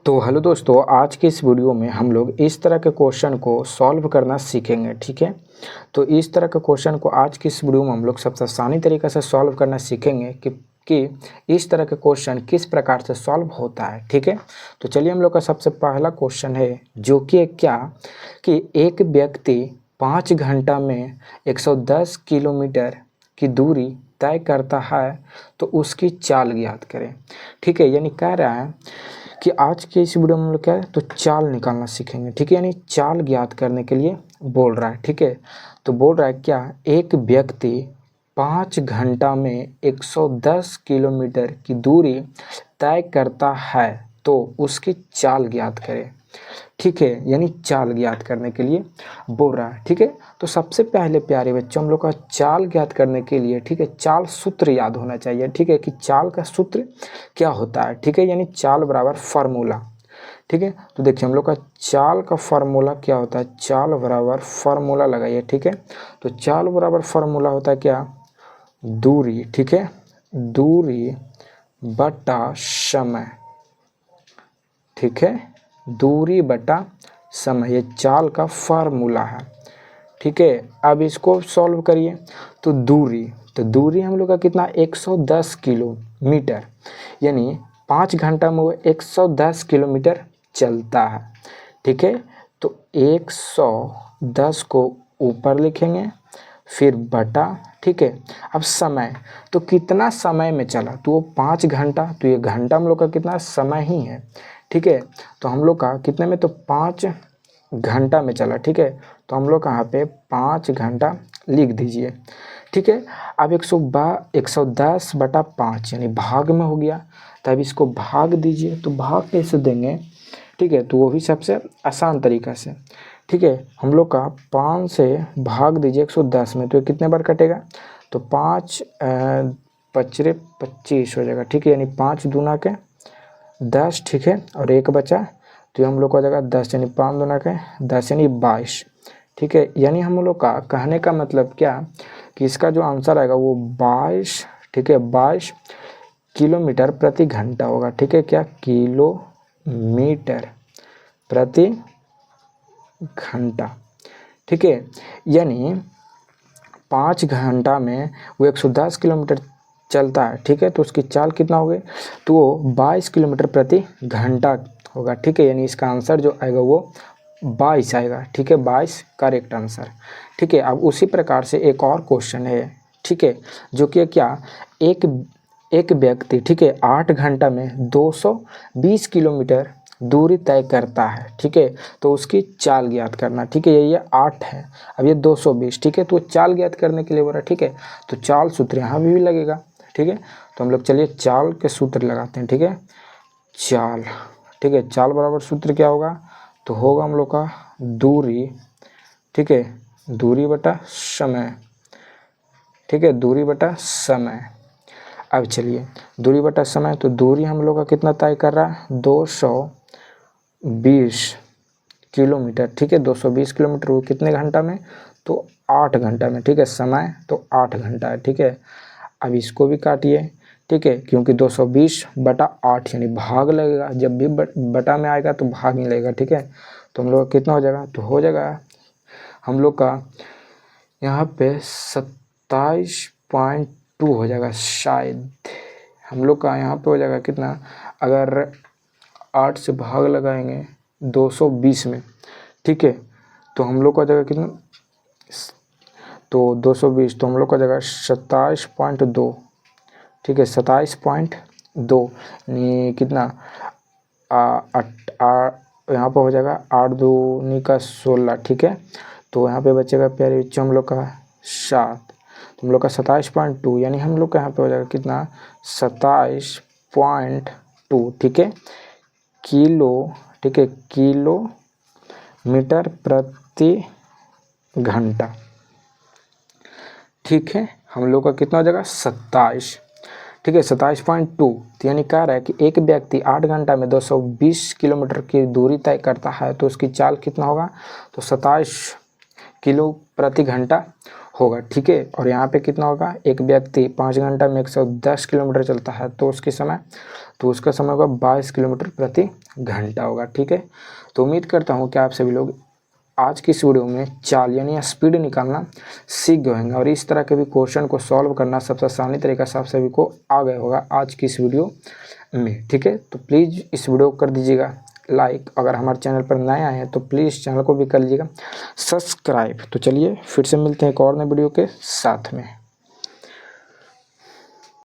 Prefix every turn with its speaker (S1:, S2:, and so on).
S1: तो हेलो दोस्तों, आज के इस वीडियो में हम लोग इस तरह के क्वेश्चन को सॉल्व करना सीखेंगे। ठीक है, तो इस तरह के क्वेश्चन को आज की इस वीडियो में हम लोग सबसे आसानी तरीके से सॉल्व करना सीखेंगे कि इस तरह के क्वेश्चन किस प्रकार से सॉल्व होता है। ठीक है, तो चलिए हम लोग का सबसे पहला क्वेश्चन है जो कि क्या कि एक व्यक्ति 5 घंटा में 110 किलोमीटर की दूरी तय करता है तो उसकी चाल ज्ञात करें। ठीक है, यानी कह रहा है कि आज के इस वीडियो में हम लोग क्या है तो चाल निकालना सीखेंगे। ठीक है, यानी चाल ज्ञात करने के लिए बोल रहा है। ठीक है, तो बोल रहा है क्या एक व्यक्ति 5 घंटा में 110 किलोमीटर की दूरी तय करता है तो उसकी चाल ज्ञात करें। ठीक है, यानी चाल ज्ञात करने के लिए बोल रहा है। ठीक है, तो सबसे पहले प्यारे बच्चों हम लोग का चाल ज्ञात करने के लिए ठीक है चाल सूत्र याद होना चाहिए। ठीक है, कि चाल का सूत्र क्या होता है। ठीक है, यानी चाल बराबर फार्मूला। ठीक है, तो देखिए हम लोग का चाल का फार्मूला क्या होता है। चाल बराबर फार्मूला लगाइए। ठीक है, तो चाल बराबर फार्मूला होता है क्या, दूरी। ठीक है, दूरी बटा समय। ठीक है, दूरी बटा समय, ये चाल का फार्मूला है। ठीक है, अब इसको सॉल्व करिए तो दूरी हम लोग का कितना 110 किलोमीटर, यानी 5 घंटा में वो 110 किलोमीटर चलता है। ठीक है, तो 110 को ऊपर लिखेंगे फिर बटा। ठीक है, अब समय तो कितना समय में चला, तो वो 5 घंटा, तो ये घंटा हम लोग का कितना समय ही है। ठीक है, तो हम लोग का कितने में तो 5 घंटा में चला। ठीक है, तो हम लोग यहाँ पे 5 घंटा लिख दीजिए। ठीक है, अब 110 बटा 5 यानी भाग में हो गया, तब इसको भाग दीजिए। तो भाग कैसे देंगे, ठीक है, तो वो भी सबसे आसान तरीका से। ठीक है, हम लोग का 5 से भाग दीजिए 110 में, तो ये कितने बार कटेगा, तो 5 पचरे 25 हो जाएगा। ठीक है, यानी 5 दूना के 10। ठीक है, और एक बचा तो ये हम लोग को हो जाएगा 10, यानी 5 दूना के 10 यानी 22। ठीक है, यानी हम लोग का कहने का मतलब क्या कि इसका जो आंसर आएगा वो 22। ठीक है, 22 किलोमीटर प्रति घंटा होगा। ठीक है, क्या किलोमीटर प्रति घंटा। ठीक है, यानी 5 घंटा में वो 110 किलोमीटर चलता है। ठीक है, तो उसकी चाल कितना हो गई, तो वो 22 किलोमीटर प्रति घंटा होगा। ठीक है, यानी इसका आंसर जो आएगा वो 22 आएगा। ठीक है, 22 करेक्ट आंसर। ठीक है, अब उसी प्रकार से एक और क्वेश्चन है। ठीक है, जो कि क्या एक व्यक्ति ठीक है 8 घंटा में 220 किलोमीटर दूरी तय करता है। ठीक है, तो उसकी चाल ज्ञात करना। ठीक है, ये 8 है, अब ये 220। ठीक है, तो चाल ज्ञात करने के लिए बोला। ठीक है, तो चाल सूत्र यहाँ भी लगेगा। ठीक है, तो हम लोग चलिए चाल के सूत्र लगाते हैं। ठीक है, चाल। ठीक है, चाल बराबर सूत्र क्या होगा, तो होगा हम लोग का दूरी। ठीक है, दूरी बटा समय। ठीक है, दूरी बटा समय। अब चलिए दूरी बटा समय, तो दूरी हम लोग का कितना तय कर रहा है 220 किलोमीटर। ठीक है, 220 किलोमीटर वो कितने घंटा में, तो 8 घंटा में। ठीक है, समय तो 8 घंटा है। ठीक है, अब इसको भी काटिए। ठीक है, क्योंकि 220 बटा 8 यानी भाग लगेगा, जब भी बटा में आएगा तो भाग ही लगेगा। ठीक है, तो हम लोग का कितना हो जाएगा, तो हो जाएगा हम लोग का यहाँ पे 27.2 हो जाएगा शायद। हम लोग का यहाँ पे हो जाएगा कितना, अगर 8 से भाग लगाएंगे 220 में। ठीक है, तो हम लोग का जाएगा कितना, तो 220, तो हम लोग का जाएगा 27.2। ठीक है, 27.2 यानी कितना यहाँ पर हो जाएगा 8 दूनी का 16। ठीक है, तो यहाँ पे बचेगा प्यारे बच्चों हम लोग का 7, तो हम लोग का 27.2 यानी हम लोग का यहाँ पे हो जाएगा कितना 27.2। ठीक है, किलो। ठीक है, किलोमीटर प्रति घंटा। ठीक है, हम लोग का कितना हो जाएगा 27। ठीक है, 27.2, यानी कह रहा है कि एक व्यक्ति 8 घंटा में 220 किलोमीटर की दूरी तय करता है तो उसकी चाल कितना होगा, तो 27 किलो प्रति घंटा होगा, ठीक है। और यहाँ पे कितना होगा, एक व्यक्ति 5 घंटा में 110 किलोमीटर चलता है तो उसका समय होगा 22 किलोमीटर प्रति घंटा होगा, ठीक है। तो उम्मीद करता हूँ कि आप सभी लोग आज की इस वीडियो में चाल यानी स्पीड निकालना सीख गए होंगे और इस तरह के भी क्वेश्चन को सॉल्व करना सबसे आसानी तरीका से आप सभी को आ गया होगा आज की इस वीडियो में, ठीक है। तो प्लीज़ इस वीडियो को कर दीजिएगा लाइक, अगर हमारे चैनल पर नए आए हैं तो प्लीज़ चैनल को भी कर लीजिएगा सब्सक्राइब। तो चलिए फिर से मिलते हैं एक और नए वीडियो के साथ में।